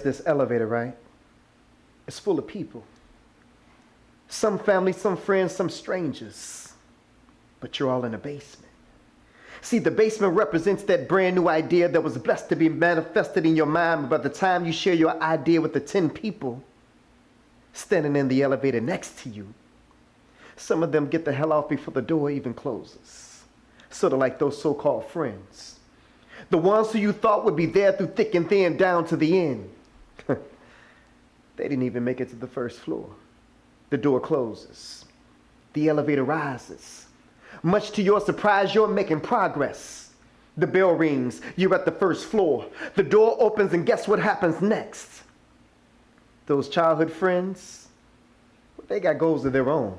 there's this elevator, right? It's full of people. Some family, some friends, some strangers. But you're all in the basement. See, the basement represents that brand new idea that was blessed to be manifested in your mind. But by the time you share your idea with the 10 people standing in the elevator next to you, some of them get the hell off before the door even closes. Sort of like those so-called friends. The ones who you thought would be there through thick and thin down to the end. They didn't even make it to the first floor. The door closes. The elevator rises. Much to your surprise, you're making progress. The bell rings. You're at the first floor. The door opens, and guess what happens next? Those childhood friends, they got goals of their own.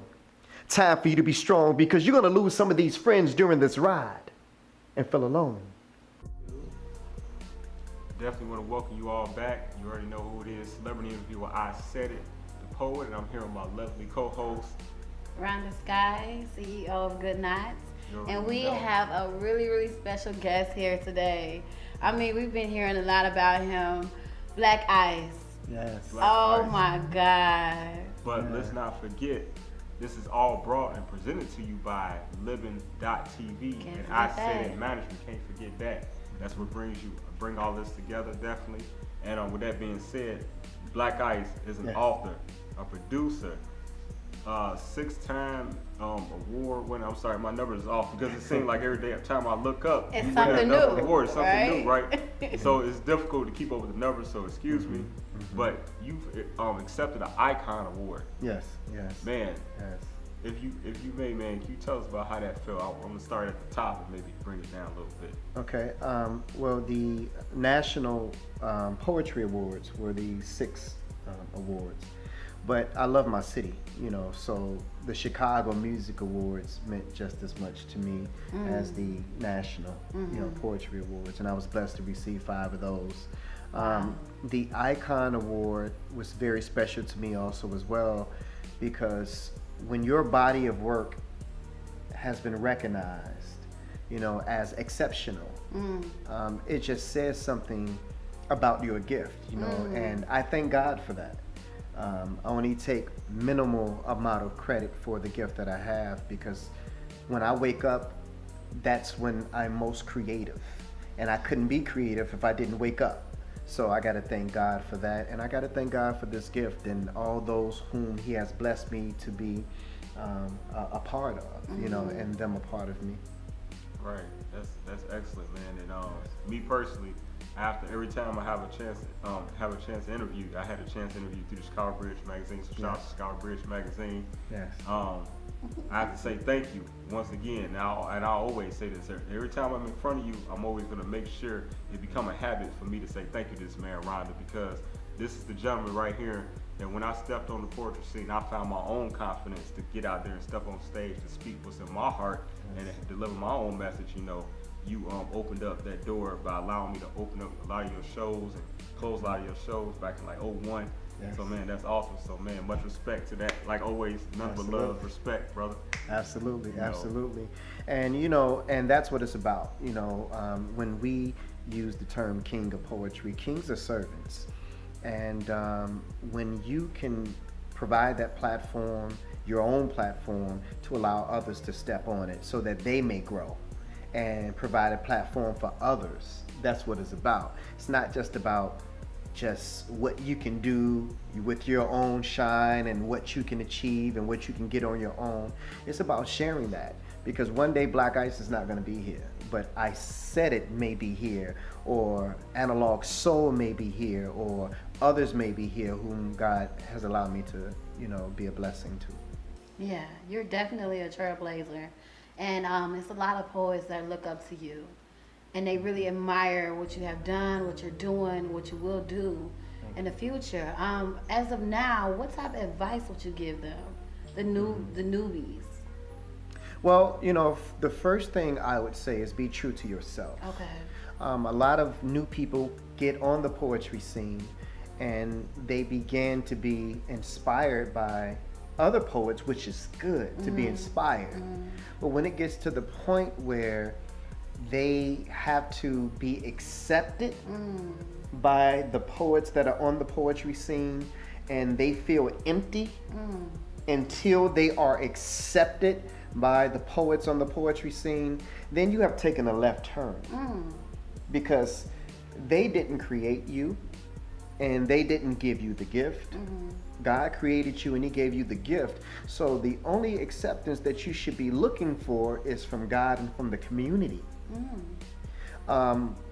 Time for you to be strong, because you're going to lose some of these friends during this ride and feel alone. Definitely want to welcome you all back. You already know who it is. Celebrity interviewer, I Said It, the poet, and I'm here with my lovely co-host, Rhonda Sky, CEO of Good Nights. And we have a really, really special guest here today. I mean, we've been hearing a lot about him. Blaq Ice. Yes. Oh my God. But let's not forget, this is all brought and presented to you by Living.tv and I Said It Management. Can't forget that. That's what bring all this together, definitely. And with that being said, Blaq Ice is an author, a producer, 6-time award winner. I'm sorry, my number is off because it seems like every time I look up, it's something new. Award, something new, right? So it's difficult to keep up with the numbers, so excuse me. But you've accepted an Icon Award. Yes. Man. Yes. If you may, man, can you tell us about how that felt? I'm gonna start at the top and maybe bring it down a little bit. Okay. Well, the National Poetry Awards were the 6 awards, but I love my city, so the Chicago Music Awards meant just as much to me as the National, Poetry Awards, and I was blessed to receive 5 of those. The Icon Award was very special to me also as well, because when your body of work has been recognized, as exceptional, it just says something about your gift, and I thank God for that. I only take minimal amount of credit for the gift that I have, because when I wake up, that's when I'm most creative, and I couldn't be creative if I didn't wake up. So I got to thank God for that, and I got to thank God for this gift and all those whom He has blessed me to be a part of, and them a part of me. Right, that's excellent, man. And me personally, after every time I have a chance to interview, I had a chance to interview through the Chicago Bridge magazine. So shout out to Chicago Bridge magazine. Yes. I have to say thank you once again. Now, and I always say this, every time I'm in front of you, I'm always going to make sure it become a habit for me to say thank you to this man, Rhonda, because this is the gentleman right here that when I stepped on the poetry scene, I found my own confidence to get out there and step on stage to speak what's in my heart and to deliver my own message. You opened up that door by allowing me to open up a lot of your shows and close a lot of your shows back in like 01. Yes. So man, that's awesome. So man, much respect to that. Like always, nothing but love, respect, brother. Absolutely. And and that's what it's about. When we use the term king of poetry, kings are servants. And when you can provide that platform, your own platform, to allow others to step on it so that they may grow and provide a platform for others, that's what it's about. It's not just about just what you can do with your own shine and what you can achieve and what you can get on your own. It's about sharing that, because one day Blaq Ice is not going to be here, but I Said It may be here, or Analog Soul may be here, or others may be here whom God has allowed me to, be a blessing to. Yeah, you're definitely a trailblazer, and it's a lot of poets that look up to you. And they really admire what you have done, what you're doing, what you will do in the future. As of now, what type of advice would you give them, the newbies? Well, the first thing I would say is be true to yourself. Okay. A lot of new people get on the poetry scene and they begin to be inspired by other poets, which is good to be inspired. But when it gets to the point where they have to be accepted by the poets that are on the poetry scene, and they feel empty until they are accepted by the poets on the poetry scene, then you have taken a left turn. Because they didn't create you and they didn't give you the gift. God created you and he gave you the gift. So the only acceptance that you should be looking for is from God and from the community.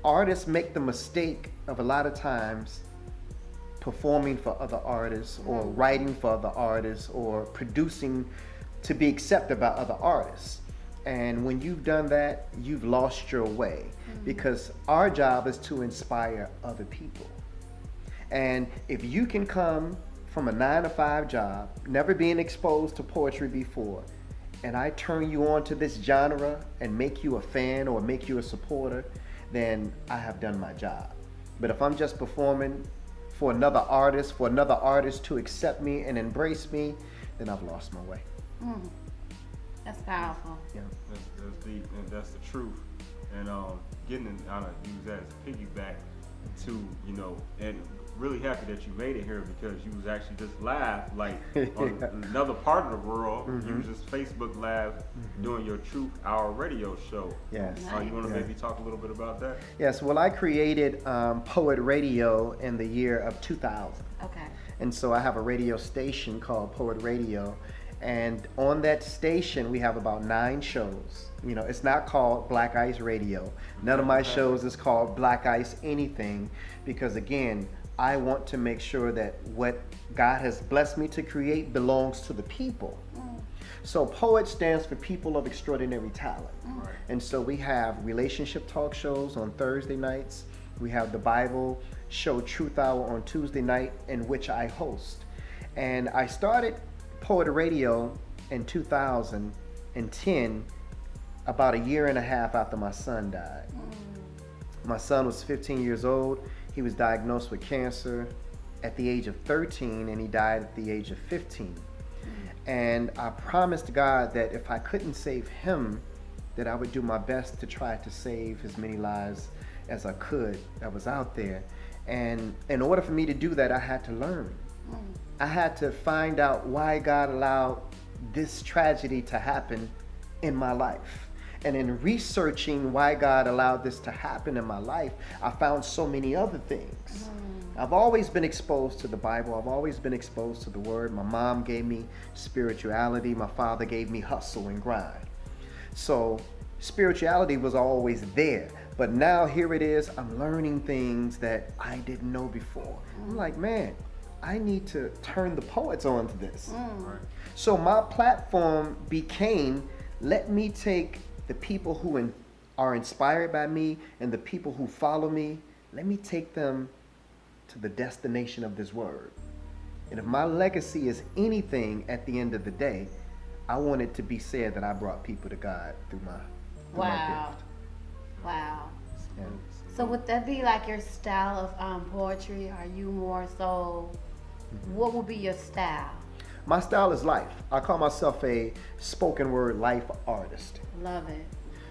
Artists make the mistake of a lot of times performing for other artists or writing for other artists or producing to be accepted by other artists. And when you've done that, you've lost your way, because our job is to inspire other people. And if you can come from a 9-to-5 job, never being exposed to poetry before, and I turn you on to this genre and make you a fan or make you a supporter, then I have done my job. But if I'm just performing for another artist to accept me and embrace me, then I've lost my way. That's powerful. Yeah. That's deep, and that's the truth. And getting in, I use that as a piggyback to, you know, and really happy that you made it here, because you was actually just live, like on another part of the world. You was just Facebook live doing your Truth Hour radio show. Yes. You want to maybe talk a little bit about that? Yes. Well, I created Poet Radio in the year of 2000. Okay. And so I have a radio station called Poet Radio. And on that station, we have about 9 shows. You know, it's not called Black Ice Radio. None of my shows is called Black Ice anything, because again, I want to make sure that what God has blessed me to create belongs to the people. So Poet stands for People of Extraordinary Talent. And so we have relationship talk shows on Thursday nights. We have the Bible show Truth Hour on Tuesday night, in which I host. And I started Poet Radio in 2010, about a year and a half after my son died. My son was 15 years old. He was diagnosed with cancer at the age of 13, and he died at the age of 15. And I promised God that if I couldn't save him, that I would do my best to try to save as many lives as I could that was out there. And in order for me to do that, I had to learn. I had to find out why God allowed this tragedy to happen in my life. And in researching why God allowed this to happen in my life, I found so many other things. I've always been exposed to the Bible. I've always been exposed to the Word. My mom gave me spirituality. My father gave me hustle and grind. So spirituality was always there. But now here it is, I'm learning things that I didn't know before. I'm like, man, I need to turn the poets on to this. So my platform became, let me take the people who are inspired by me and the people who follow me, let me take them to the destination of this word. And if my legacy is anything at the end of the day, I want it to be said that I brought people to God through my gift. Wow. Yeah. So would that be like your style of poetry? Are you more so, what would be your style? My style is life. I call myself a spoken word life artist. Love it.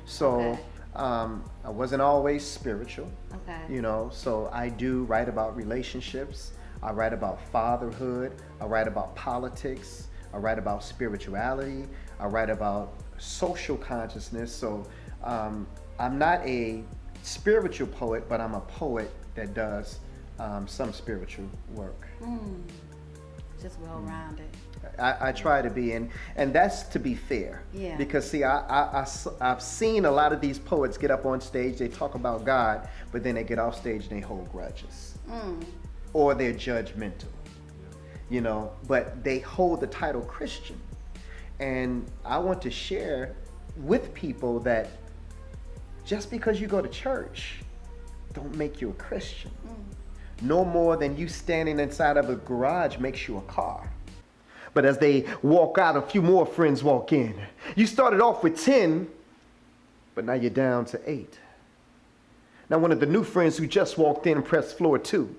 So Okay. I wasn't always spiritual, Okay. you know, so I do write about relationships. I write about fatherhood. I write about politics. I write about spirituality. I write about social consciousness. So I'm not a spiritual poet, but I'm a poet that does some spiritual work. Just well-rounded. I try to be, and that's to be fair. Yeah. Because see, I've seen a lot of these poets get up on stage, they talk about God, but then they get off stage and they hold grudges. Or they're judgmental. You know, but they hold the title Christian. And I want to share with people that just because you go to church, don't make you a Christian. No more than you standing inside of a garage makes you a car. But as they walk out, a few more friends walk in. You started off with 10, but now you're down to 8. Now one of the new friends who just walked in pressed floor 2.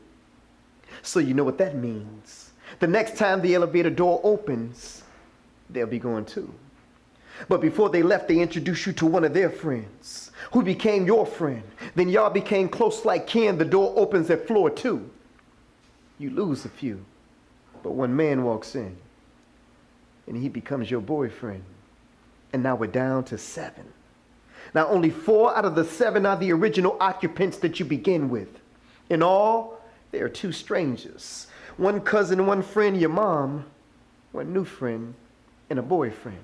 So you know what that means. The next time the elevator door opens, they'll be going 2. But before they left, they introduced you to one of their friends who became your friend. Then y'all became close like kin. The door opens at floor 2. You lose a few, but one man walks in and he becomes your boyfriend. And now we're down to 7. Now only 4 out of the 7 are the original occupants that you begin with. In all, there are 2 strangers. One cousin, one friend, your mom, one new friend, and a boyfriend.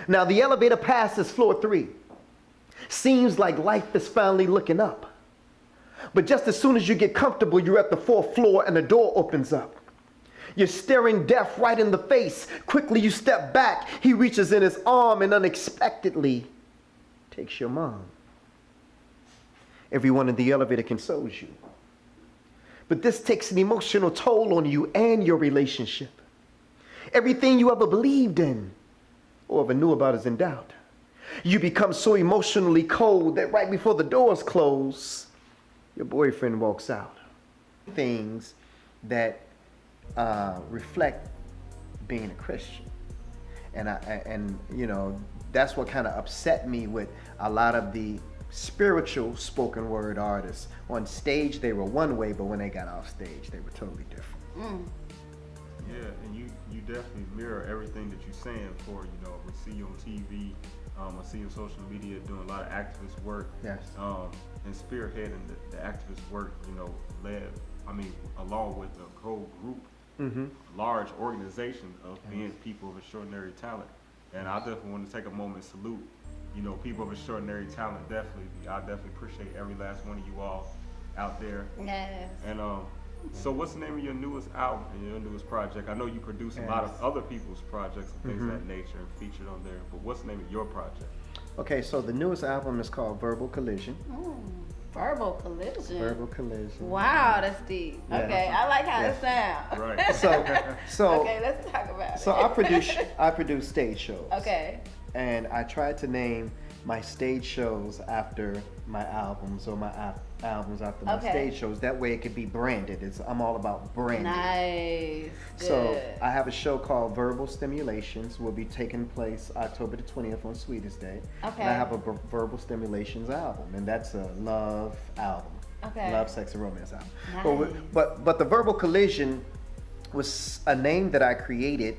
Now the elevator passes floor 3. Seems like life is finally looking up. But just as soon as you get comfortable, you're at the 4th floor and the door opens up. You're staring death right in the face. Quickly you step back. He reaches in his arm and unexpectedly takes your mom. Everyone in the elevator consoles you. But this takes an emotional toll on you and your relationship. Everything you ever believed in or ever knew about is in doubt. You become so emotionally cold that right before the doors close, your boyfriend walks out. Things that reflect being a Christian. And you know, that's what kind of upset me with a lot of the spiritual spoken word artists. On stage, they were one way, but when they got off stage, they were totally different. Yeah, and you definitely mirror everything that you're saying for, you know, we see you on TV, I see you on social media doing a lot of activist work. Yes. And spearheading the activist work, you know, along with the whole group, large organization of being people of extraordinary talent. And I definitely want to take a moment and salute, you know, people of extraordinary talent. Definitely, I definitely appreciate every last one of you all out there. Yes. And so what's the name of your newest album and your newest project? I know you produce a lot of other people's projects and things of that nature and featured on there, but what's the name of your project? Okay, so the newest album is called Verbal Collision. Verbal Collision. Verbal Collision. Wow, that's deep. Yeah. Okay, I like how it sounds. Right. So Okay, let's talk about it. So I produce stage shows. Okay. And I tried to name my stage shows after my albums, or my albums after my stage shows. That way it could be branded. I'm all about branding. Nice. So Good. I have a show called Verbal Stimulations. Will be taking place October the 20th on Sweetest Day. Okay. And I have a Verbal Stimulations album, and that's a love album. Okay. Love, sex, and romance album. Nice. But the Verbal Collision was a name that I created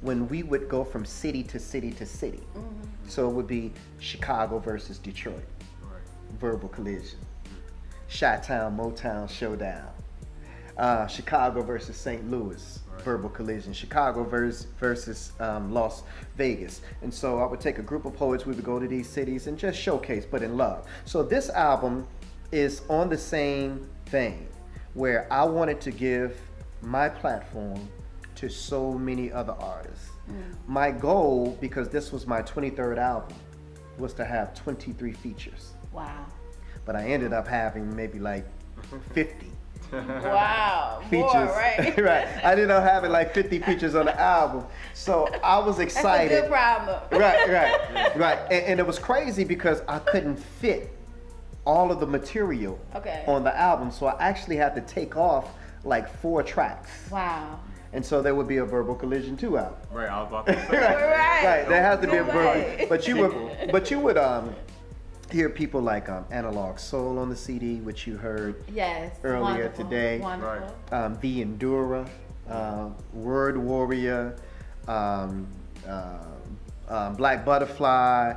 when we would go from city to city to city. So it would be Chicago versus Detroit. Right. Verbal Collision. Chi-Town, Motown Showdown. Chicago versus St. Louis. Right. Verbal Collision. Chicago versus Las Vegas. And so I would take a group of poets, we would go to these cities and just showcase, but in love. So this album is on the same vein, where I wanted to give my platform to so many other artists. My goal, because this was my 23rd album, was to have 23 features. Wow. But I ended up having maybe like 50 Wow. features. More, right? Right. I ended up having like 50 features on the album. So I was excited. That's a good problem. Right. And it was crazy because I couldn't fit all of the material on the album. So I actually had to take off like 4 tracks. Wow. And so there would be a Verbal Collision 2 album. Right, I was about to say. Right. There has to be a No verbal. way. But you would hear people like Analog Soul on the CD, which you heard earlier Wonderful. today. Wonderful. The Endurer, Word Warrior, Black Butterfly,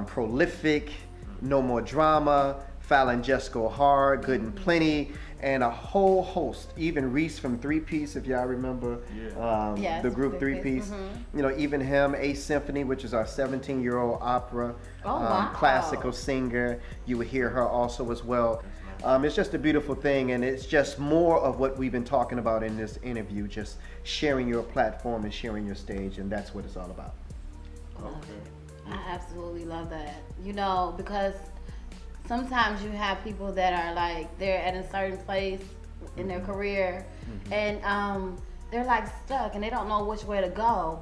Prolific, No More Drama, Fallon Jesco Hard, Good and Plenty, and a whole host. Even Reese from 3-Piece, if y'all remember, Yes, the group 3-Piece. You know, even him, A Symphony, which is our 17-year-old opera classical singer. You would hear her also as well. It's just a beautiful thing, and it's just more of what we've been talking about in this interview, just sharing your platform and sharing your stage, and that's what it's all about. Okay. I absolutely love that. You know, because sometimes you have people that are like, they're at a certain place in their career, and they're like stuck and they don't know which way to go.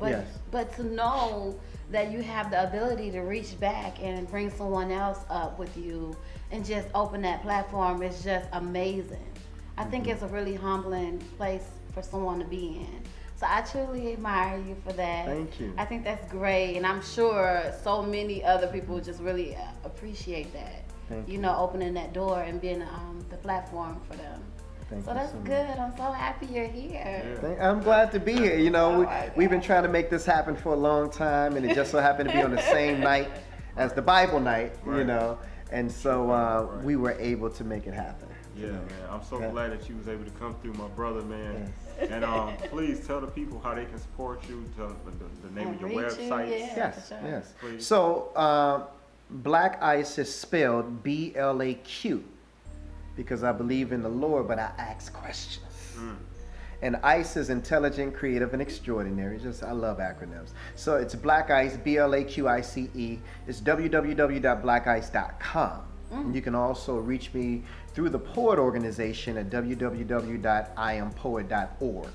But to know that you have the ability to reach back and bring someone else up with you and just open that platform is just amazing. I think it's a really humbling place for someone to be in. So I truly admire you for that. Thank you. I think that's great, and I'm sure so many other people just really appreciate that. Thank You know, opening that door and being the platform for them. Thank So you that's so much. good. I'm so happy you're here. I'm glad to be here. You know, Oh, we've been trying to make this happen for a long time, and it just so happened to be on the same night as the Bible night, you Right. know, and so we were able to make it happen. Yeah, man. I'm so Yeah. glad that you was able to come through, my brother, man. And please tell the people how they can support you. Tell the name And of your reach you, website. yeah. Yes, for sure. yes. Please. So Blaq Ice is spelled BLAQ because I believe in the Lord, but I ask questions. And ICE is intelligent, creative, and extraordinary. I love acronyms. So it's Blaq Ice, BLAQICE. It's www.blaquice.com. And you can also reach me through the Poet organization at www.iampoet.org.